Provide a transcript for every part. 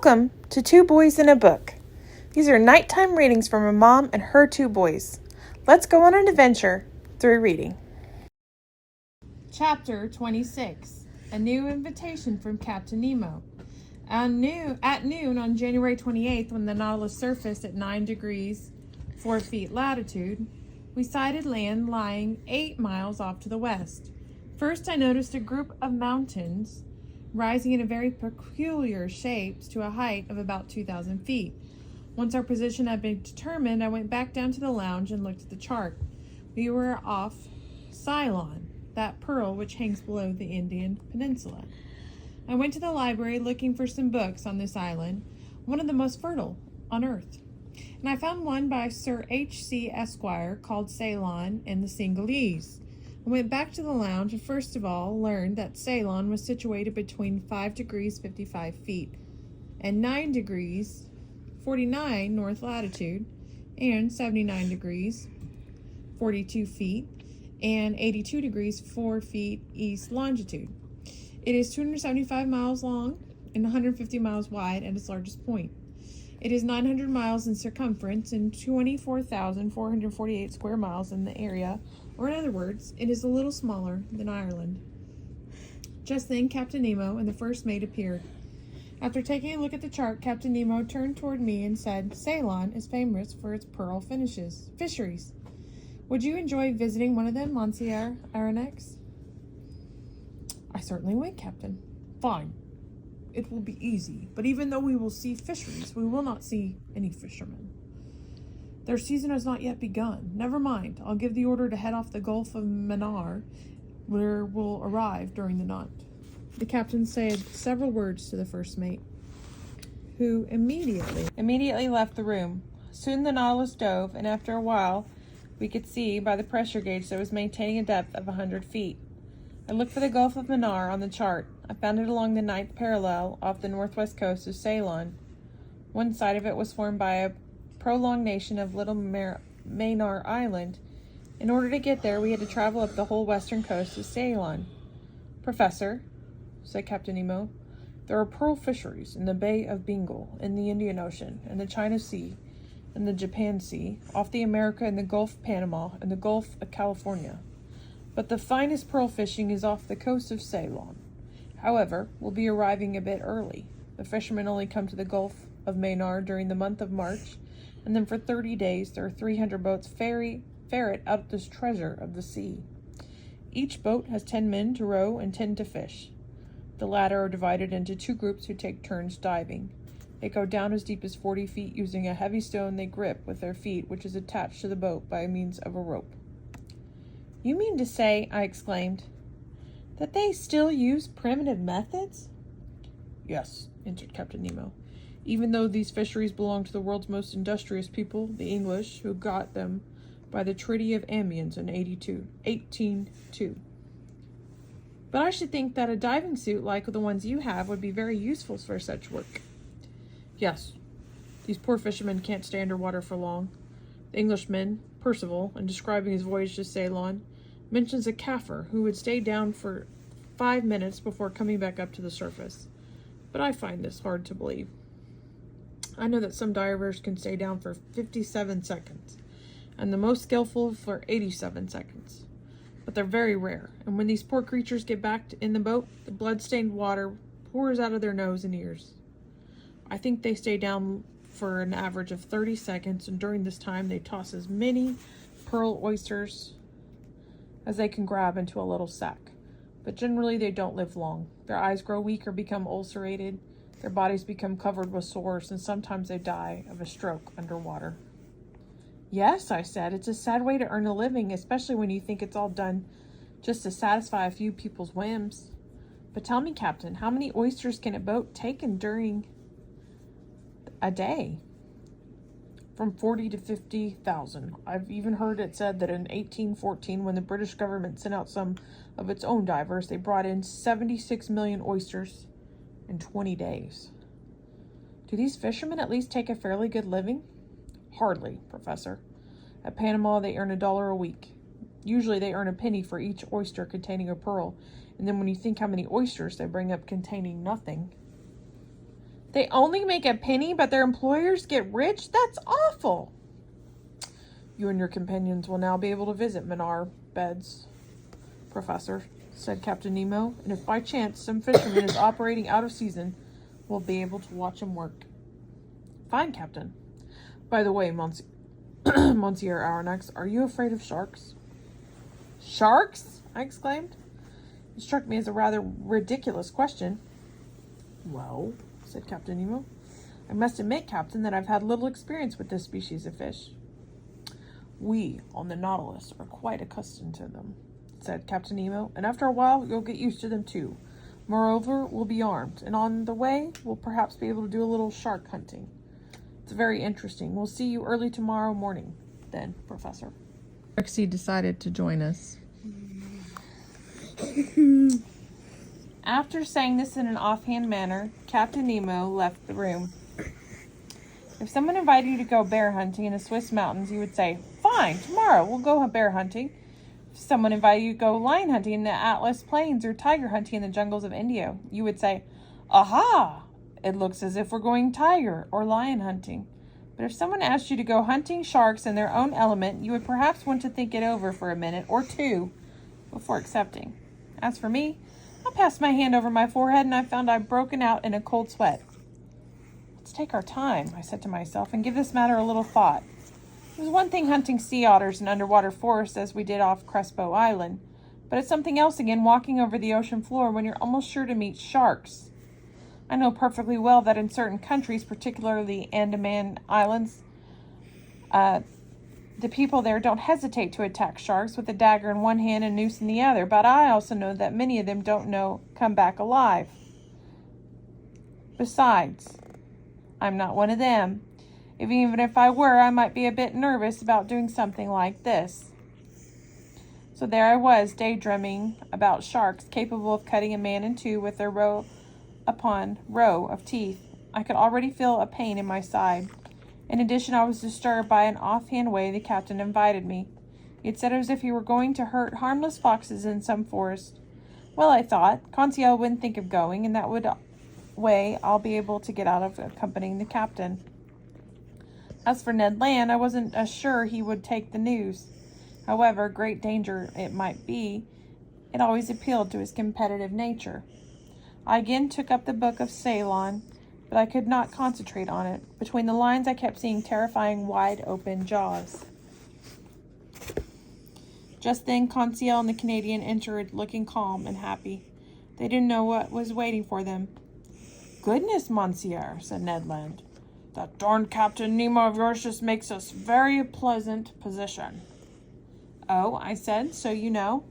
Welcome to Two Boys in a Book. These are nighttime readings from a mom and her two boys. Let's go on an adventure through reading. Chapter 26, A New Invitation from Captain Nemo. At noon on January 28th, when the Nautilus surfaced at 9 degrees 4 feet latitude, we sighted land lying 8 miles off to the west. First, I noticed a group of mountains rising in a very peculiar shapes to a height of about 2,000 feet. Once our position had been determined, I went back down to the lounge and looked at the chart. We were off Ceylon, that pearl which hangs below the Indian Peninsula. I went to the library looking for some books on this island, one of the most fertile on earth. And I found one by Sir H.C. Esquire called Ceylon and the Cingalese. I went back to the lounge and first of all learned that Ceylon was situated between 5 degrees 55 feet and 9 degrees 49 north latitude and 79 degrees 42 feet and 82 degrees 4 feet east longitude. It is 275 miles long and 150 miles wide at its largest point. It is 900 miles in circumference and 24,448 square miles in the area, or in other words, it is a little smaller than Ireland. Just then, Captain Nemo and the first mate appeared. After taking a look at the chart, Captain Nemo turned toward me and said, "Ceylon is famous for its pearl fisheries. Would you enjoy visiting one of them, Monsieur Aronnax?" "I certainly would, Captain." "Fine. It will be easy, but even though we will see fisheries, we will not see any fishermen. Their season has not yet begun. Never mind, I'll give the order to head off the Gulf of Mannar, where we'll arrive during the night." The captain said several words to the first mate, who immediately left the room. Soon the Nautilus dove, and after a while, we could see by the pressure gauge that it was maintaining a depth of 100 feet. I looked for the Gulf of Mannar on the chart. I found it along the 9th parallel off the northwest coast of Ceylon. One side of it was formed by a prolongation of Little Maynard Island. In order to get there, we had to travel up the whole western coast of Ceylon. "Professor," said Captain Nemo, "there are pearl fisheries in the Bay of Bengal, in the Indian Ocean, in the China Sea, in the Japan Sea, off the America in the Gulf of Panama, and the Gulf of California. But the finest pearl fishing is off the coast of Ceylon. However, we'll be arriving a bit early. The fishermen only come to the Gulf of Maynard during the month of March, and then for 30 days there are 300 boats ferret out this treasure of the sea. Each boat has 10 men to row and 10 to fish. The latter are divided into 2 groups who take turns diving. They go down as deep as 40 feet using a heavy stone they grip with their feet, which is attached to the boat by means of a rope." "You mean to say," I exclaimed, "that they still use primitive methods?" "Yes," answered Captain Nemo. "Even though these fisheries belong to the world's most industrious people, the English, who got them by the Treaty of Amiens in 1802. But I should think that a diving suit like the ones you have would be very useful for such work." "Yes. These poor fishermen can't stay underwater for long. The Englishman, Percival, in describing his voyage to Ceylon, mentions a Kaffir who would stay down for 5 minutes before coming back up to the surface. But I find this hard to believe. I know that some divers can stay down for 57 seconds, and the most skillful for 87 seconds. But they're very rare, and when these poor creatures get back in the boat, the blood-stained water pours out of their nose and ears. I think they stay down for an average of 30 seconds, and during this time they toss as many pearl oysters as they can grab into a little sack. But generally they don't live long. Their eyes grow weak or become ulcerated, their bodies become covered with sores, and sometimes they die of a stroke underwater." "Yes," I said, "it's a sad way to earn a living, especially when you think it's all done just to satisfy a few people's whims. But tell me, Captain, how many oysters can a boat take in during a day?" "From 40 to 50,000. I've even heard it said that in 1814, when the British government sent out some of its own divers, they brought in 76 million oysters in 20 days. "Do these fishermen at least take a fairly good living?" "Hardly, Professor. At Panama, they earn $1 a week. Usually they earn a penny for each oyster containing a pearl, and then when you think how many oysters they bring up containing nothing." They only make a penny, but their employers get rich? That's awful. You and your companions will now be able to visit Minar beds, Professor, said Captain Nemo, and if by chance some fisherman is operating out of season, we'll be able to watch him work. Fine, Captain. By the way, Monsieur Aronnax, are you afraid of sharks? Sharks? I exclaimed. It struck me as a rather ridiculous question. Well, said Captain Nemo, I must admit, Captain, that I've had little experience with this species of fish. We, on the Nautilus, are quite accustomed to them, said Captain Nemo, and after a while you'll get used to them too. Moreover, we'll be armed, and on the way we'll perhaps be able to do a little shark hunting. It's very interesting. We'll see you early tomorrow morning, then, Professor. Rexy decided to join us. After saying this in an offhand manner, Captain Nemo left the room. If someone invited you to go bear hunting in the Swiss mountains, you would say, "Fine, tomorrow we'll go bear hunting." If someone invited you to go lion hunting in the Atlas Plains or tiger hunting in the jungles of India, you would say, "Aha! It looks as if we're going tiger or lion hunting." But if someone asked you to go hunting sharks in their own element, you would perhaps want to think it over for a minute or two before accepting. As for me, I passed my hand over my forehead and I found I'd broken out in a cold sweat. Let's take our time, I said to myself, and give this matter a little thought. It was one thing hunting sea otters in underwater forests as we did off Crespo Island, but it's something else again walking over the ocean floor when you're almost sure to meet sharks. I know perfectly well that in certain countries, particularly Andaman Islands, the people there don't hesitate to attack sharks with a dagger in one hand and noose in the other, but I also know that many of them don't come back alive. Besides, I'm not one of them. Even if I were, I might be a bit nervous about doing something like this. So there I was, daydreaming about sharks capable of cutting a man in two with their row upon row of teeth. I could already feel a pain in my side. In addition, I was disturbed by an offhand way the captain invited me. He had said as if he were going to hurt harmless foxes in some forest. Well, I thought, Conseil wouldn't think of going, and that way I'll be able to get out of accompanying the captain. As for Ned Land, I wasn't as sure he would take the news. However great danger it might be, it always appealed to his competitive nature. I again took up the book of Ceylon, but I could not concentrate on it. Between the lines, I kept seeing terrifying, wide-open jaws. Just then, Conseil and the Canadian entered, looking calm and happy. They didn't know what was waiting for them. "Goodness, Monsieur," said Ned Land. "That darned Captain Nemo of yours just makes us very pleasant position." "Oh," I said, "so you know."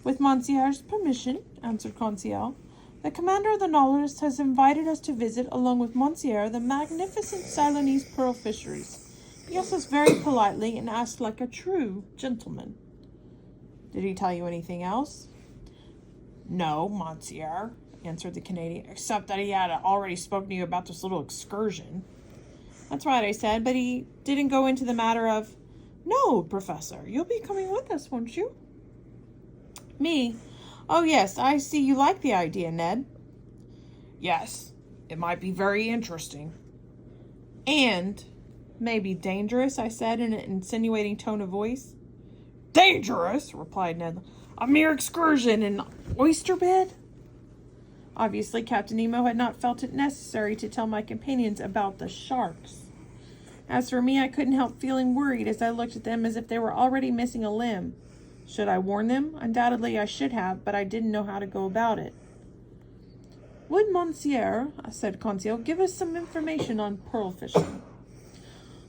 "With Monsieur's permission," answered Conseil, "the commander of the Nautilus has invited us to visit, along with Monsieur, the magnificent Ceylonese pearl fisheries. He asked us very politely and asked like a true gentleman." "Did he tell you anything else?" "No, Monsieur," answered the Canadian, "except that he had already spoken to you about this little excursion." "That's right," I said, "but he didn't go into the matter of—" "No, Professor, you'll be coming with us, won't you?" "Me? Oh, yes, I see you like the idea, Ned." "Yes, it might be very interesting." "And maybe dangerous," I said in an insinuating tone of voice. "Dangerous?" replied Ned. "A mere excursion in an oyster bed?" Obviously, Captain Nemo had not felt it necessary to tell my companions about the sharks. As for me, I couldn't help feeling worried as I looked at them as if they were already missing a limb. Should I warn them? Undoubtedly I should have, but I didn't know how to go about it. "Would Monsieur," said Conseil, "give us some information on pearl fishing?"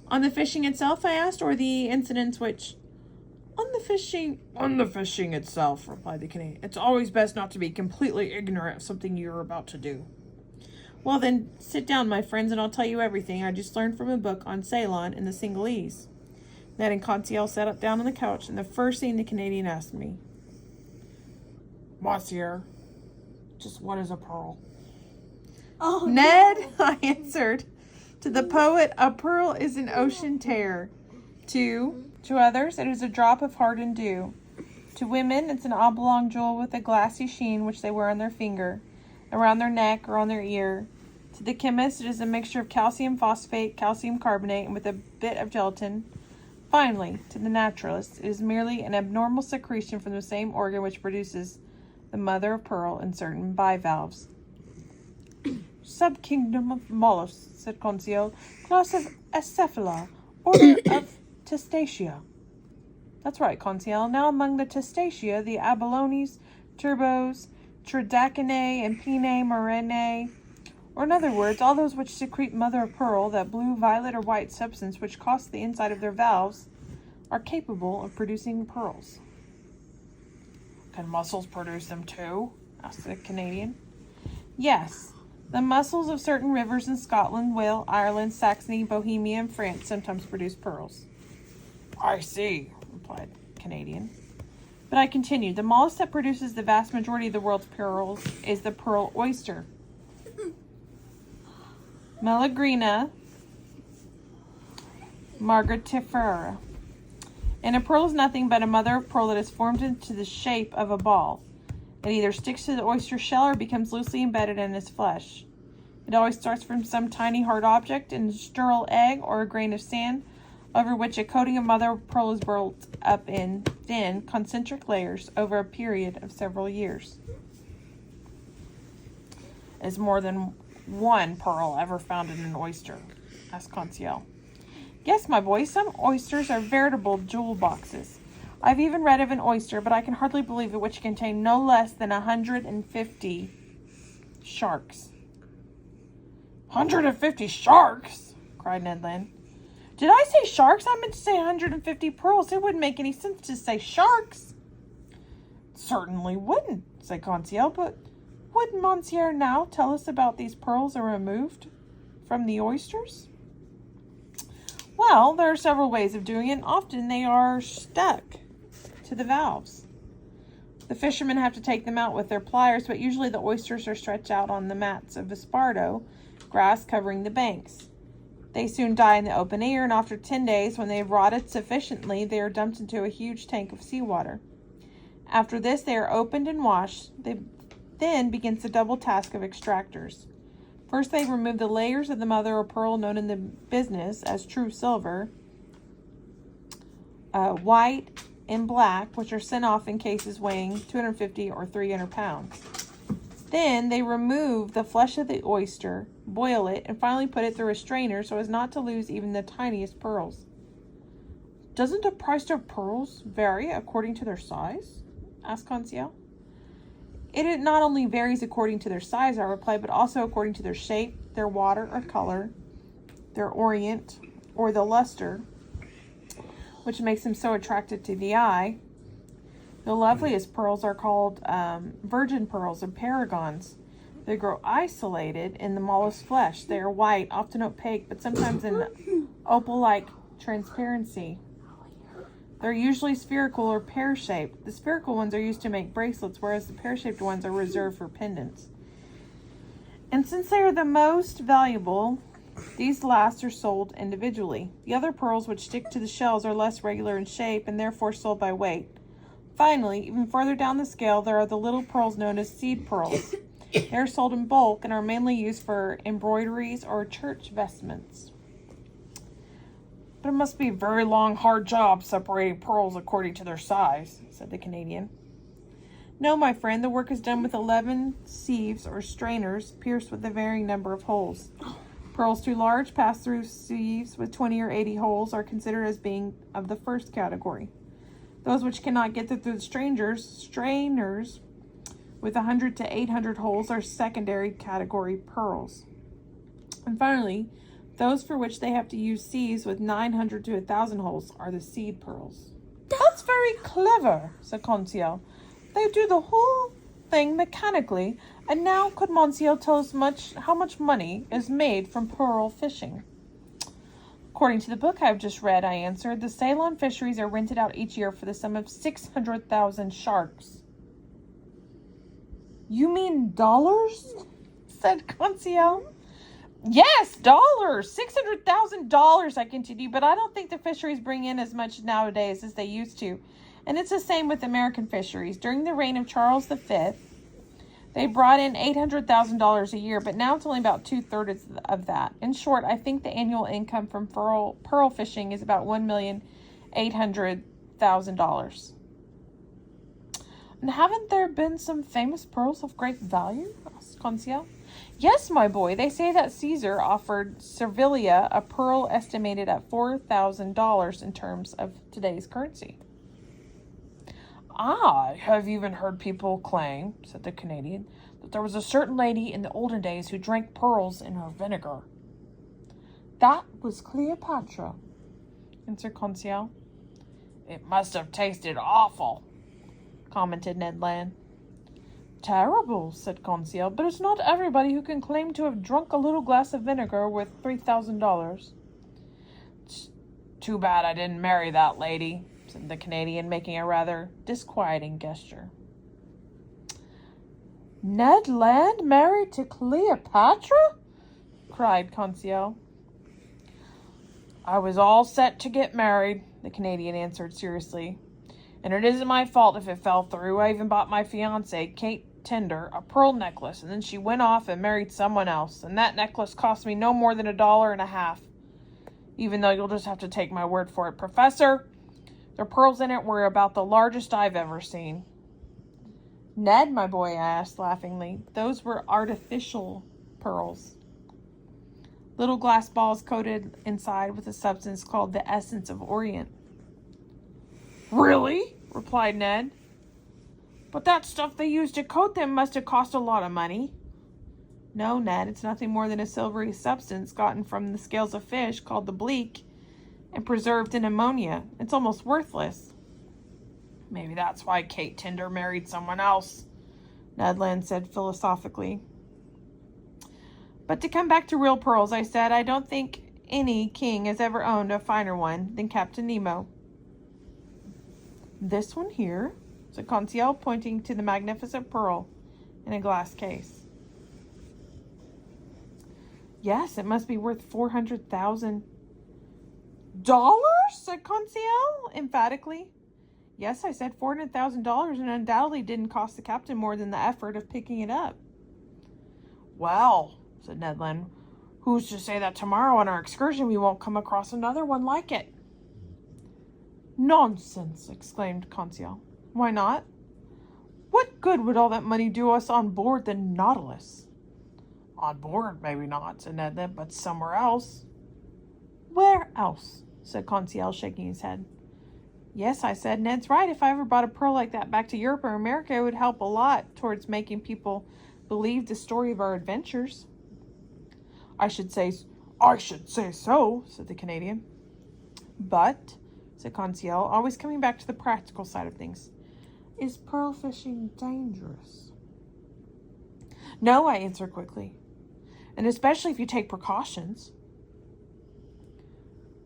"On the fishing itself," I asked, "or the incidents which—" "On the fishing itself," replied the Canadian. "It's always best not to be completely ignorant of something you're about to do." "Well then, sit down, my friends, and I'll tell you everything I just learned from a book on Ceylon and the Cingalese." Ned and Conseil sat up down on the couch, and the first thing the Canadian asked me, "Monsieur, just what is a pearl?" "Oh, Ned," no. I answered, "to the poet, a pearl is an ocean tear. To others, it is a drop of hardened dew. To women, it's an oblong jewel with a glassy sheen which they wear on their finger, around their neck, or on their ear. To the chemist, it is a mixture of calcium phosphate, calcium carbonate, and with a bit of gelatin. Finally, to the naturalist, it is merely an abnormal secretion from the same organ which produces the mother of pearl in certain bivalves. Subkingdom of mollusks, said Conseil. Class of Acephala, order of Testacea. That's right, Conseil. Now among the Testacea, the abalones, turbos, tridacinae, and pinnae marinae, or in other words, all those which secrete mother of pearl, that blue, violet, or white substance which coats the inside of their valves, are capable of producing pearls. Can mussels produce them too? Asked the Canadian. Yes. The mussels of certain rivers in Scotland, Wales, Ireland, Saxony, Bohemia, and France sometimes produce pearls. I see, replied the Canadian. But I continued, the mollusk that produces the vast majority of the world's pearls is the pearl oyster. Melagrina margatifera. And a pearl is nothing but a mother of pearl that is formed into the shape of a ball. It either sticks to the oyster shell or becomes loosely embedded in its flesh. It always starts from some tiny hard object, an sterile egg or a grain of sand, over which a coating of mother of pearl is built up in thin, concentric layers over a period of several years. Is more than one pearl ever found in an oyster? Asked Conseil. Yes, my boy, some oysters are veritable jewel boxes. I've even read of an oyster, but I can hardly believe it, which contained no less than 150 sharks. 150 sharks? Cried Ned Land. Did I say sharks? I meant to say 150 pearls. It wouldn't make any sense to say sharks. Certainly wouldn't, said Conseil, but would Monsieur now tell us about these pearls are removed from the oysters? Well, there are several ways of doing it, and often they are stuck to the valves. The fishermen have to take them out with their pliers, but usually the oysters are stretched out on the mats of esparto, grass covering the banks. They soon die in the open air, and after 10 days, when they have rotted sufficiently, they are dumped into a huge tank of seawater. After this, they are opened and washed. Then begins the double task of extractors. First, they remove the layers of the mother of pearl known in the business as true silver, white and black, which are sent off in cases weighing 250 or 300 pounds. Then they remove the flesh of the oyster, boil it, and finally put it through a strainer so as not to lose even the tiniest pearls. Doesn't the price of pearls vary according to their size? Asked Conseil. It not only varies according to their size, I replied, but also according to their shape, their water or color, their orient, or the luster, which makes them so attractive to the eye. The loveliest pearls are called virgin pearls or paragons. They grow isolated in the mollusk flesh. They are white, often opaque, but sometimes in opal-like transparency. They're usually spherical or pear-shaped. The spherical ones are used to make bracelets, whereas the pear-shaped ones are reserved for pendants. And since they are the most valuable, these last are sold individually. The other pearls which stick to the shells are less regular in shape and therefore sold by weight. Finally, even further down the scale, there are the little pearls known as seed pearls. They are sold in bulk and are mainly used for embroideries or church vestments. But it must be a very long, hard job separating pearls according to their size, said the Canadian. No, my friend, the work is done with 11 sieves or strainers pierced with a varying number of holes. Pearls too large pass through sieves with 20 or 80 holes are considered as being of the first category. Those which cannot get through the strainers with 100 to 800 holes are secondary category pearls. And finally, those for which they have to use sieves with 900 to 1,000 holes are the seed pearls. That's very clever, said Conseil. They do the whole thing mechanically. And now could Monsieur tell us how much money is made from pearl fishing? According to the book I've just read, I answered, the Ceylon fisheries are rented out each year for the sum of 600,000 sharks. You mean dollars? Said Conseil. Yes, dollars. $600,000, I continued, but I don't think the fisheries bring in as much nowadays as they used to. And it's the same with American fisheries. During the reign of Charles V, They brought in $800,000 a year, but now it's only about 2/3 of that. In short, I think the annual income from pearl fishing is about $1,800,000. And haven't there been some famous pearls of great value? Asked Conseil. Yes, my boy. They say that Caesar offered Servilia a pearl estimated at $4,000 in terms of today's currency. I have even heard people claim, said the Canadian, that there was a certain lady in the olden days who drank pearls in her vinegar. That was Cleopatra, answered Conseil. It must have tasted awful, commented Ned Land. Terrible, said Conseil, but it's not everybody who can claim to have drunk a little glass of vinegar worth $3,000. It's too bad I didn't marry that lady, said the Canadian, making a rather disquieting gesture. Ned Land married to Cleopatra? Cried Conseil. I was all set to get married, the Canadian answered seriously. And it isn't my fault if it fell through. I even bought my fiancée, Kate Tinder, a pearl necklace, and then she went off and married someone else. And that necklace cost me no more than $1.50. Even though you'll just have to take my word for it. Professor, the pearls in it were about the largest I've ever seen. Ned, my boy, I asked laughingly, those were artificial pearls. Little glass balls coated inside with a substance called the essence of Orient. Really? Replied Ned. But that stuff they used to coat them must have cost a lot of money. No, Ned, it's nothing more than a silvery substance gotten from the scales of fish called the bleak and preserved in ammonia. It's almost worthless. Maybe that's why Kate Tinder married someone else, Ned Land said philosophically. But to come back to real pearls, I said, I don't think any king has ever owned a finer one than Captain Nemo. This one here, said Conseil, pointing to the magnificent pearl in a glass case. Yes, it must be worth $400,000, said Conseil emphatically. Yes, I said $400,000, and undoubtedly didn't cost the captain more than the effort of picking it up. Well, said Ned Land, who's to say that tomorrow on our excursion we won't come across another one like it? Nonsense, exclaimed Conseil. Why not? What good would all that money do us on board the Nautilus? On board, maybe not, said Ned Land, but somewhere else. Where else? Said Conseil, shaking his head. Yes, I said, Ned's right. If I ever brought a pearl like that back to Europe or America, it would help a lot towards making people believe the story of our adventures. I should say so, said the Canadian. But, said Conseil, always coming back to the practical side of things, is pearl fishing dangerous? No, I answered quickly, and especially if you take precautions.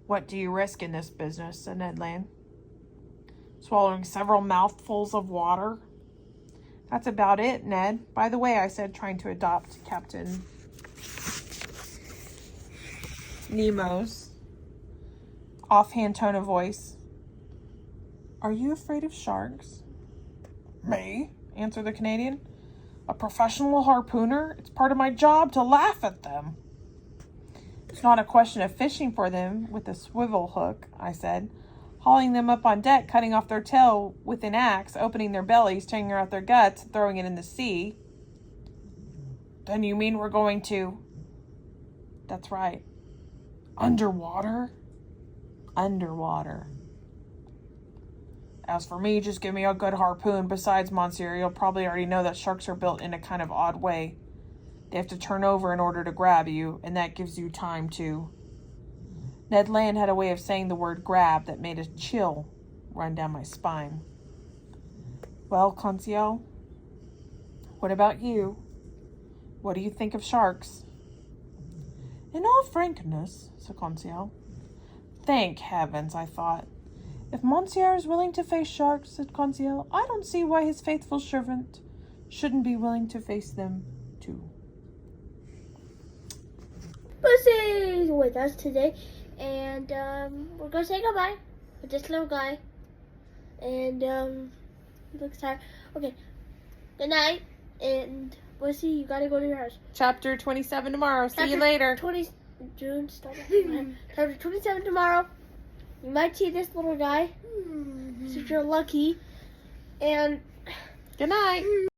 What do you risk in this business, said Ned Land. Swallowing several mouthfuls of water. That's about it, Ned. By the way, I said, trying to adopt Captain Nemo's offhand tone of voice. Are you afraid of sharks? Me? Answered the Canadian. A professional harpooner? It's part of my job to laugh at them. It's not a question of fishing for them with a swivel hook, I said. Hauling them up on deck, cutting off their tail with an axe, opening their bellies, tearing out their guts, and throwing it in the sea. Then you mean we're going to... That's right. Underwater? Underwater. As for me, just give me a good harpoon. Besides, Monsieur, you'll probably already know that sharks are built in a kind of odd way. They have to turn over in order to grab you, and that gives you time to... Ned Land had a way of saying the word grab that made a chill run down my spine. Well, Conseil, what about you? What do you think of sharks? In all frankness, said Conseil. Thank heavens, I thought. If Monsieur is willing to face sharks, said Conseil, I don't see why his faithful servant shouldn't be willing to face them too. Pussy's with us today, and we're gonna say goodbye with this little guy. And he looks tired. Okay, good night, and Lissy, you gotta go to your house. Chapter 27 tomorrow. See you Chapter later. 20 June started. Chapter 27 tomorrow. You might see this little guy. So if you're lucky. And Good night.